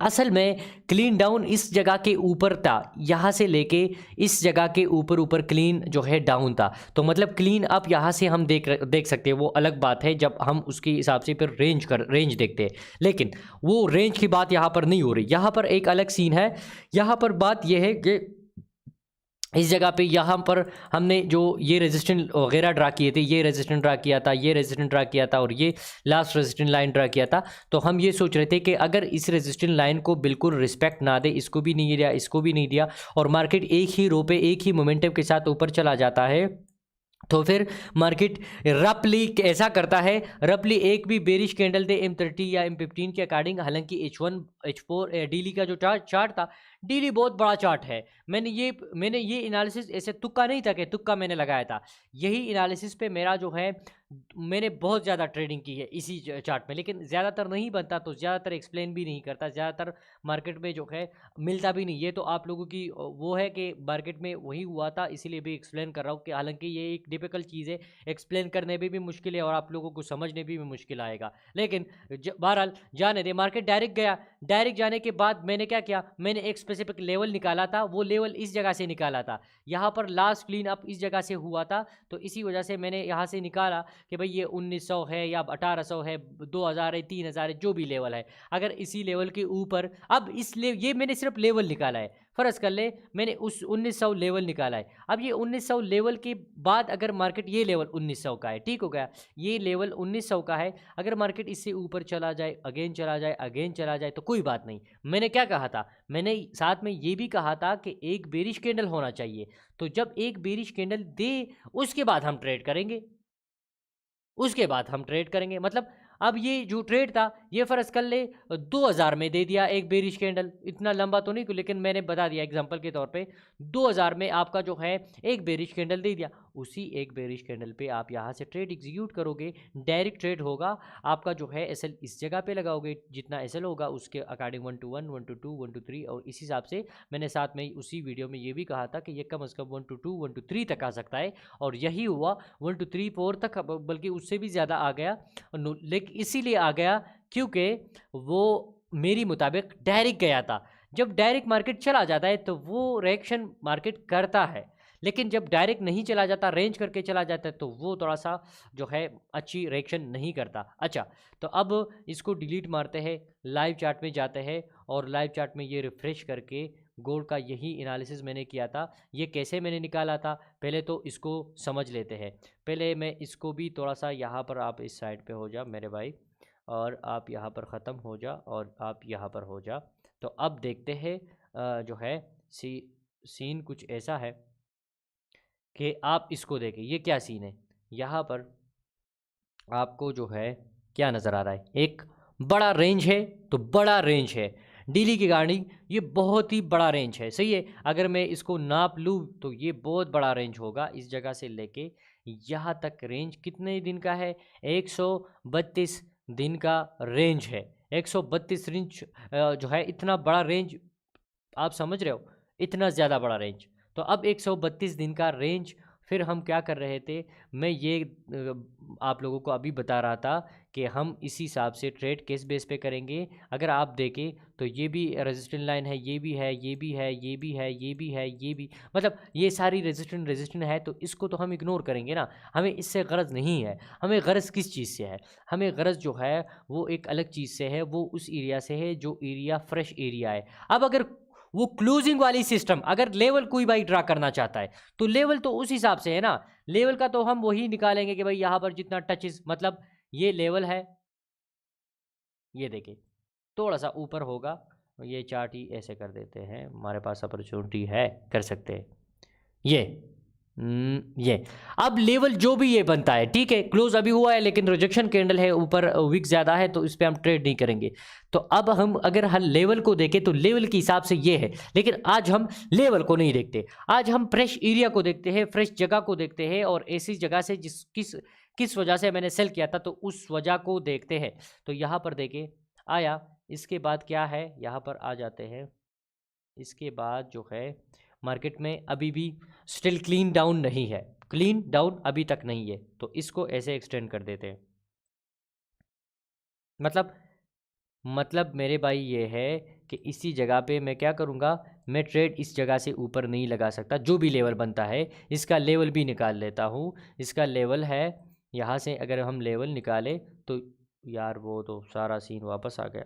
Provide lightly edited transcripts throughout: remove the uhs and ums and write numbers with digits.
असल में clean down इस जगह के ऊपर था, यहाँ से लेके इस जगह के ऊपर ऊपर क्लीन जो है डाउन था। तो मतलब क्लीन अप यहाँ से हम देख सकते हैं, वो अलग बात है जब हम उसके हिसाब से फिर रेंज देखते हैं। लेकिन वो रेंज की बात यहाँ पर नहीं हो रही, यहाँ पर एक अलग सीन है। यहाँ पर बात यह है कि इस जगह पे यहाँ पर हमने जो ये रेजिस्टेंट वगैरह ड्रा किए थे, ये रेजिस्टेंट ड्रा किया था, ये रेजिस्टेंट ड्रा किया था और ये लास्ट रेजिस्टेंट लाइन ड्रा किया था। तो हम ये सोच रहे थे कि अगर इस रेजिस्टेंट लाइन को बिल्कुल रिस्पेक्ट ना दे, इसको भी नहीं दिया, इसको भी नहीं दिया, और मार्केट एक ही रो पे एक ही मोमेंटम के साथ ऊपर चला जाता है, तो फिर मार्केट रफली ऐसा करता है। रफली एक भी बेरिश कैंडल दे M30 या M15 के अकॉर्डिंग, हालांकि H1 H4 डेली का जो चार्ट था, डेली बहुत बड़ा चार्ट है। मैंने ये एनालिसिस ऐसे तुक्का नहीं था कि तुक्का मैंने लगाया था, यही एनालिसिस पे मेरा जो है मैंने बहुत ज़्यादा ट्रेडिंग की है इसी चार्ट में। लेकिन ज़्यादातर नहीं बनता तो ज़्यादातर एक्सप्लेन भी नहीं करता, ज़्यादातर मार्केट में जो है मिलता भी नहीं। ये तो आप लोगों की वो है कि मार्केट में वही हुआ था, इसीलिए भी एक्सप्लेन कर रहा हूँ कि हालांकि ये एक डिफिकल्ट चीज़ है, एक्सप्लेन करने में भी मुश्किल है और आप लोगों को समझने भी मुश्किल आएगा। लेकिन बहरहाल जाने दे, मार्केट डायरेक्ट गया। डायरेक्ट जाने के बाद मैंने क्या किया, मैंने एक स्पेसिफिक लेवल निकाला था, वो लेवल इस जगह से निकाला था। यहाँ पर लास्ट क्लीन अप इस जगह से हुआ था, तो इसी वजह से मैंने यहाँ से निकाला कि भाई ये 1900 है या 1800 है, 2000 है, 3000 है, जो भी लेवल है, अगर इसी लेवल के ऊपर, अब ये मैंने सिर्फ लेवल निकाला है, फ़र्ज़ कर ले मैंने उस 1900 लेवल निकाला है। अब ये 1900 लेवल के बाद अगर मार्केट ये लेवल 1900 का है, ठीक हो गया, ये लेवल 1900 का है, अगर मार्केट इससे ऊपर चला जाए, अगेन चला जाए, अगेन चला जाए, तो कोई बात नहीं। मैंने क्या कहा था, मैंने साथ में ये भी कहा था कि एक बेरिश कैंडल होना चाहिए। तो जब एक बेरिश कैंडल दे, उसके बाद हम ट्रेड करेंगे, उसके बाद हम ट्रेड करेंगे। मतलब अब ये जो ट्रेड था, ये फ़र्ज़ कर ले 2000 में दे दिया एक बेरिश कैंडल, इतना लंबा तो नहीं, लेकिन मैंने बता दिया एग्जांपल के तौर पे, 2000 में आपका जो है एक बेरिश कैंडल दे दिया, उसी एक बेरिश कैंडल पे आप यहाँ से ट्रेड एग्जीक्यूट करोगे, डायरेक्ट ट्रेड होगा आपका जो है। एसएल इस जगह पे लगाओगे, जितना एसएल होगा उसके अकॉर्डिंग 1 to 1, 1 to 2, 1 to 3, और इस हिसाब से मैंने साथ में उसी वीडियो में ये भी कहा था कि ये कम से कम 1 to 2, 1 to 3 तक आ सकता है, और यही हुआ 1 to 3, 4 तक, बल्कि उससे भी ज़्यादा आ गया। लेकिन इसीलिए आ गया क्योंकि वो मेरी मुताबिक डायरेक्ट गया था। जब डायरेक्ट मार्केट चला जाता है तो वो रिएक्शन मार्केट करता है, लेकिन जब डायरेक्ट नहीं चला जाता, रेंज करके चला जाता है, तो वो थोड़ा सा जो है अच्छी रिएक्शन नहीं करता। अच्छा, तो अब इसको डिलीट मारते हैं, लाइव चार्ट में जाते हैं, और लाइव चार्ट में ये रिफ्रेश करके गोल्ड का यही एनालिसिस मैंने किया था। ये कैसे मैंने निकाला था, पहले तो इसको समझ लेते हैं। पहले मैं इसको भी थोड़ा सा, यहाँ पर आप इस साइड पे हो जा मेरे भाई, और आप यहाँ पर ख़त्म हो जा, और आप यहाँ पर हो जा। तो अब देखते हैं जो है सीन कुछ ऐसा है कि आप इसको देखें, ये क्या सीन है। यहाँ पर आपको जो है क्या नज़र आ रहा है, एक बड़ा रेंज है, तो बड़ा रेंज है डेली की गाड़ी, ये बहुत ही बड़ा रेंज है, सही है। अगर मैं इसको नाप लूँ तो ये बहुत बड़ा रेंज होगा, इस जगह से लेके यहाँ तक रेंज कितने दिन का है, 132 दिन का रेंज है। 132 रेंज जो है, इतना बड़ा रेंज, आप समझ रहे हो, इतना ज़्यादा बड़ा रेंज। तो अब 132 दिन का रेंज, फिर हम क्या कर रहे थे, मैं ये आप लोगों को अभी बता रहा था कि हम इसी हिसाब से ट्रेड किस बेस पे करेंगे। अगर आप देखें तो ये भी रेजिस्टेंट लाइन है, ये भी है, ये भी है, ये भी है, ये भी है, ये भी, मतलब ये सारी रेजिस्टेंट है, तो इसको तो हम इग्नोर करेंगे ना। हमें इससे गरज नहीं है, हमें गरज किस चीज़ से है, हमें गरज जो है वो एक अलग चीज़ से है, वो उस एरिया से है जो एरिया फ्रेश एरिया है। अब अगर वो क्लोजिंग वाली सिस्टम, अगर लेवल कोई भाई ड्रा करना चाहता है तो लेवल तो उस हिसाब से है ना, लेवल का तो हम वही निकालेंगे कि भाई यहाँ पर जितना टचेस, मतलब ये लेवल है, ये देखिए थोड़ा सा ऊपर होगा, ये चार्ट ही ऐसे कर देते हैं, हमारे पास अपॉर्चुनिटी है, कर सकते हैं ये। ये अब लेवल जो भी ये बनता है, ठीक है, क्लोज अभी हुआ है लेकिन रिजेक्शन कैंडल है, ऊपर विक ज़्यादा है, तो इस पर हम ट्रेड नहीं करेंगे। तो अब हम अगर हर लेवल को देखें तो लेवल के हिसाब से ये है, लेकिन आज हम लेवल को नहीं देखते, आज हम फ्रेश एरिया को देखते हैं, फ्रेश जगह को देखते हैं, और ऐसी जगह से किस वजह से मैंने सेल किया था, तो उस वजह को देखते हैं। तो यहाँ पर देखें आया, इसके बाद क्या है, यहाँ पर आ जाते हैं, इसके बाद जो है मार्केट में अभी भी स्टिल क्लीन डाउन नहीं है, क्लीन डाउन अभी तक नहीं है, तो इसको ऐसे एक्सटेंड कर देते हैं। मतलब मेरे भाई ये है कि इसी जगह पे मैं क्या करूँगा, मैं ट्रेड इस जगह से ऊपर नहीं लगा सकता। जो भी लेवल बनता है इसका लेवल भी निकाल लेता हूँ। इसका लेवल है यहाँ से, अगर हम लेवल निकालें तो यार वो तो सारा सीन वापस आ गया,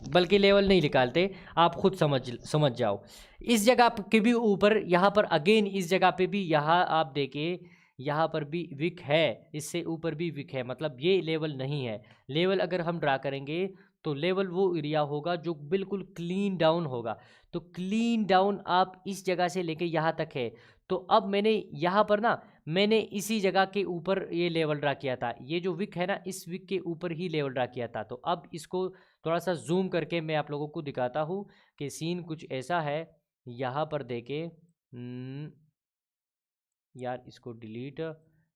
बल्कि लेवल नहीं निकालते, आप खुद समझ जाओ। इस जगह के भी ऊपर, यहाँ पर अगेन इस जगह पे भी, यहाँ आप देखिए यहाँ पर भी विक है, इससे ऊपर भी विक है, मतलब ये लेवल नहीं है। लेवल अगर हम ड्रा करेंगे तो लेवल वो एरिया होगा जो बिल्कुल क्लीन डाउन होगा। तो क्लीन डाउन आप इस जगह से लेके यहाँ तक है। तो अब मैंने यहाँ पर ना, मैंने इसी जगह के ऊपर ये लेवल ड्रा किया था, ये जो विक है ना, इस विक के ऊपर ही लेवल ड्रा किया था। तो अब इसको थोड़ा सा जूम करके मैं आप लोगों को दिखाता हूँ कि सीन कुछ ऐसा है। यहाँ पर देखे, यार इसको डिलीट,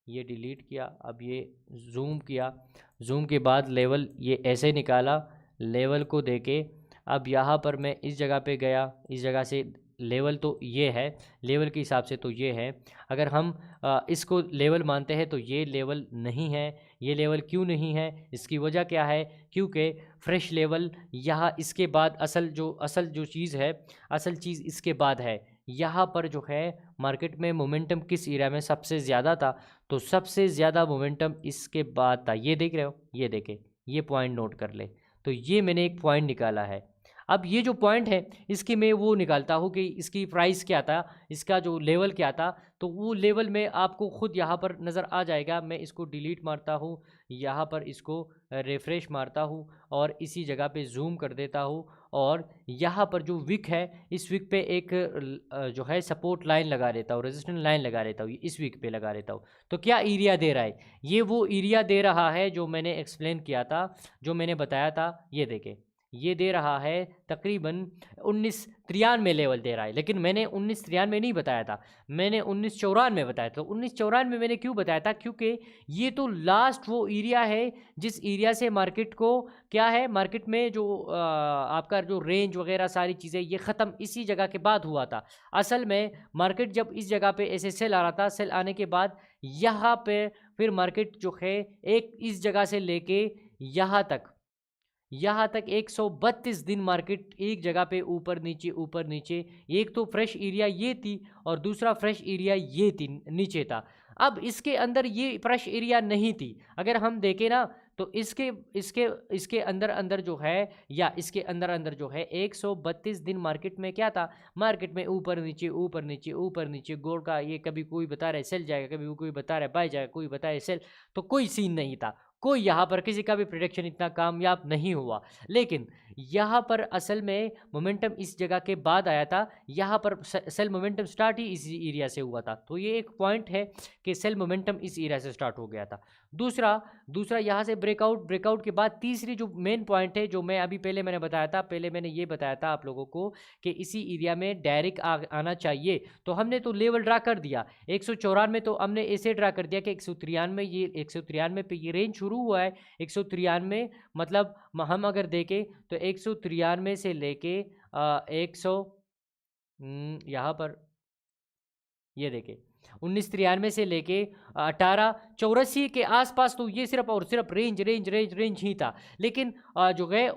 ये डिलीट किया, अब ये जूम किया, जूम के बाद लेवल ये ऐसे निकाला, लेवल को देके अब यहाँ पर मैं इस जगह पे गया, इस जगह से लेवल तो ये है, लेवल के हिसाब से तो ये है। अगर हम इसको लेवल मानते हैं तो ये लेवल नहीं है। ये लेवल क्यों नहीं है, इसकी वजह क्या है, क्योंकि फ्रेश लेवल यहाँ इसके बाद असल जो चीज़ है, असल चीज़ इसके बाद है। यहाँ पर जो है मार्केट में मोमेंटम किस एरिया में सबसे ज़्यादा था, तो सबसे ज़्यादा मोमेंटम इसके बाद था। ये देख रहे हो, ये देखे, ये पॉइंट नोट कर ले। तो ये मैंने एक पॉइंट निकाला है। अब ये जो पॉइंट है इसकी मैं वो निकालता हूँ कि इसकी प्राइस क्या था, इसका जो लेवल क्या था। तो वो लेवल में आपको खुद यहाँ पर नज़र आ जाएगा। मैं इसको डिलीट मारता हूँ, यहाँ पर इसको रिफ़्रेश मारता हूँ और इसी जगह पे जूम कर देता हूँ। और यहाँ पर जो विक है, इस विक पे एक जो है सपोर्ट लाइन लगा देता हूँ, रेजिस्टेंस लाइन लगा देता हूँ, इस विक पे लगा देता हूँ। तो क्या एरिया दे रहा है, ये वो एरिया दे रहा है जो मैंने एक्सप्लेन किया था, जो मैंने बताया था। ये देखें, ये दे रहा है तकरीबन 1993 लेवल दे रहा है, लेकिन मैंने 1993 नहीं बताया था, मैंने 1994 बताया था। 1994 मैंने क्यों बताया था, क्योंकि ये तो लास्ट वो एरिया है जिस एरिया से मार्केट को क्या है, मार्केट में जो आपका जो रेंज वगैरह सारी चीज़ें ये ख़त्म इसी जगह के बाद हुआ था। असल में मार्केट जब इस जगह पे ऐसे सेल आ रहा था, सेल आने के बाद यहाँ पे फिर मार्केट जो है एक इस जगह से लेके यहाँ तक 132 दिन मार्केट एक जगह पे ऊपर नीचे। एक तो फ्रेश एरिया ये थी और दूसरा फ्रेश एरिया ये थी, नीचे था। अब इसके अंदर ये फ्रेश एरिया नहीं थी। अगर हम देखें ना तो इसके अंदर जो है, या इसके अंदर जो है 132 दिन मार्केट में क्या था, मार्केट में ऊपर नीचे गोल्ड का, ये कभी कोई बता रहा है सेल जाएगा, कभी कोई बता रहा है बाय जाएगा, कोई बता रहा है सेल। तो कोई सीन नहीं था, कोई यहाँ पर किसी का भी प्रेडिक्शन इतना कामयाब नहीं हुआ। लेकिन यहाँ पर असल में मोमेंटम इस जगह के बाद आया था। यहाँ पर सेल मोमेंटम स्टार्ट ही इस एरिया से हुआ था। तो ये एक पॉइंट है कि सेल मोमेंटम इस एरिया से स्टार्ट हो गया था। दूसरा यहाँ से ब्रेकआउट के बाद तीसरी जो मेन पॉइंट है, जो मैं अभी पहले मैंने बताया था, पहले मैंने ये बताया था आप लोगों को कि इसी एरिया में डायरेक्ट आना चाहिए। तो हमने तो लेवल ड्रा कर दिया 194, तो हमने ऐसे ड्रा कर दिया कि 193, ये 193 पे ये रेंज शुरू हुआ है। 193 मतलब हम अगर देखें तो 193 से लेके 100 यहाँ पर ये देखें 1993 से लेके 1884 के आसपास, तो ये सिर्फ और सिर्फ रेंज ही था। लेकिन जो है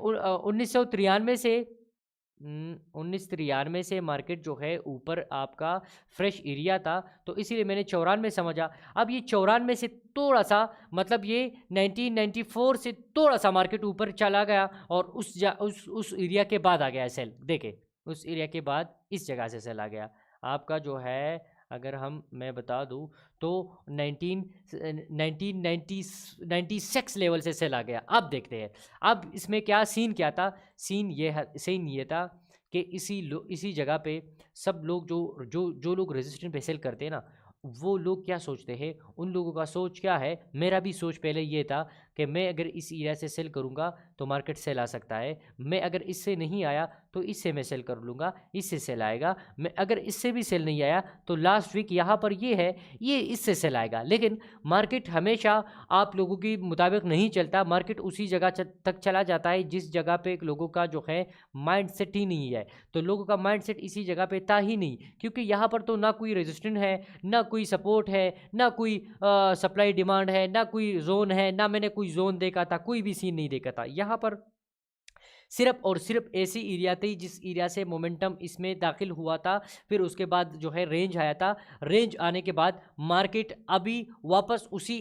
1993 से मार्केट जो है ऊपर आपका फ्रेश एरिया था, तो इसीलिए मैंने 94 समझा। अब ये 94 से थोड़ा सा, मतलब ये 1994 से थोड़ा सा मार्केट ऊपर चला गया और उस एरिया के बाद आ गया सेल। देखे, उस एरिया के बाद इस जगह से सेल आ गया आपका जो है। अगर मैं बता दूं तो 1996 लेवल से सेल आ गया। अब देखते हैं अब इसमें क्या सीन क्या था। सीन ये था कि इसी जगह पे सब लोग जो लोग रेजिस्टेंस पे सेल करते हैं ना, वो लोग क्या सोचते हैं, उन लोगों का सोच क्या है। मेरा भी सोच पहले ये था कि मैं अगर इस एरिया से सेल करूँगा तो मार्केट सेल आ सकता है, मैं अगर इससे नहीं आया तो इससे मैं सेल कर लूँगा, इससे सेल आएगा। मैं अगर इससे भी सेल नहीं आया तो लास्ट वीक यहाँ पर ये है, ये इससे सेल आएगा। लेकिन मार्केट हमेशा आप लोगों के मुताबिक नहीं चलता। मार्केट उसी जगह तक चला जाता है जिस जगह पे लोगों का जो है माइंड सेट ही नहीं है। तो लोगों का माइंड सेट इसी जगह पे था ही नहीं, क्योंकि यहाँ पर तो ना कोई रेजिस्टेंस है, ना कोई सपोर्ट है, ना कोई सप्लाई डिमांड है, ना कोई जोन है, ना मैंने कोई जोन देखा था, कोई भी सीन नहीं देखा था। यहाँ पर सिर्फ और सिर्फ ऐसी एरिया थी जिस एरिया से मोमेंटम इसमें दाखिल हुआ था। फिर उसके बाद जो है रेंज आया था, रेंज आने के बाद मार्केट अभी वापस उसी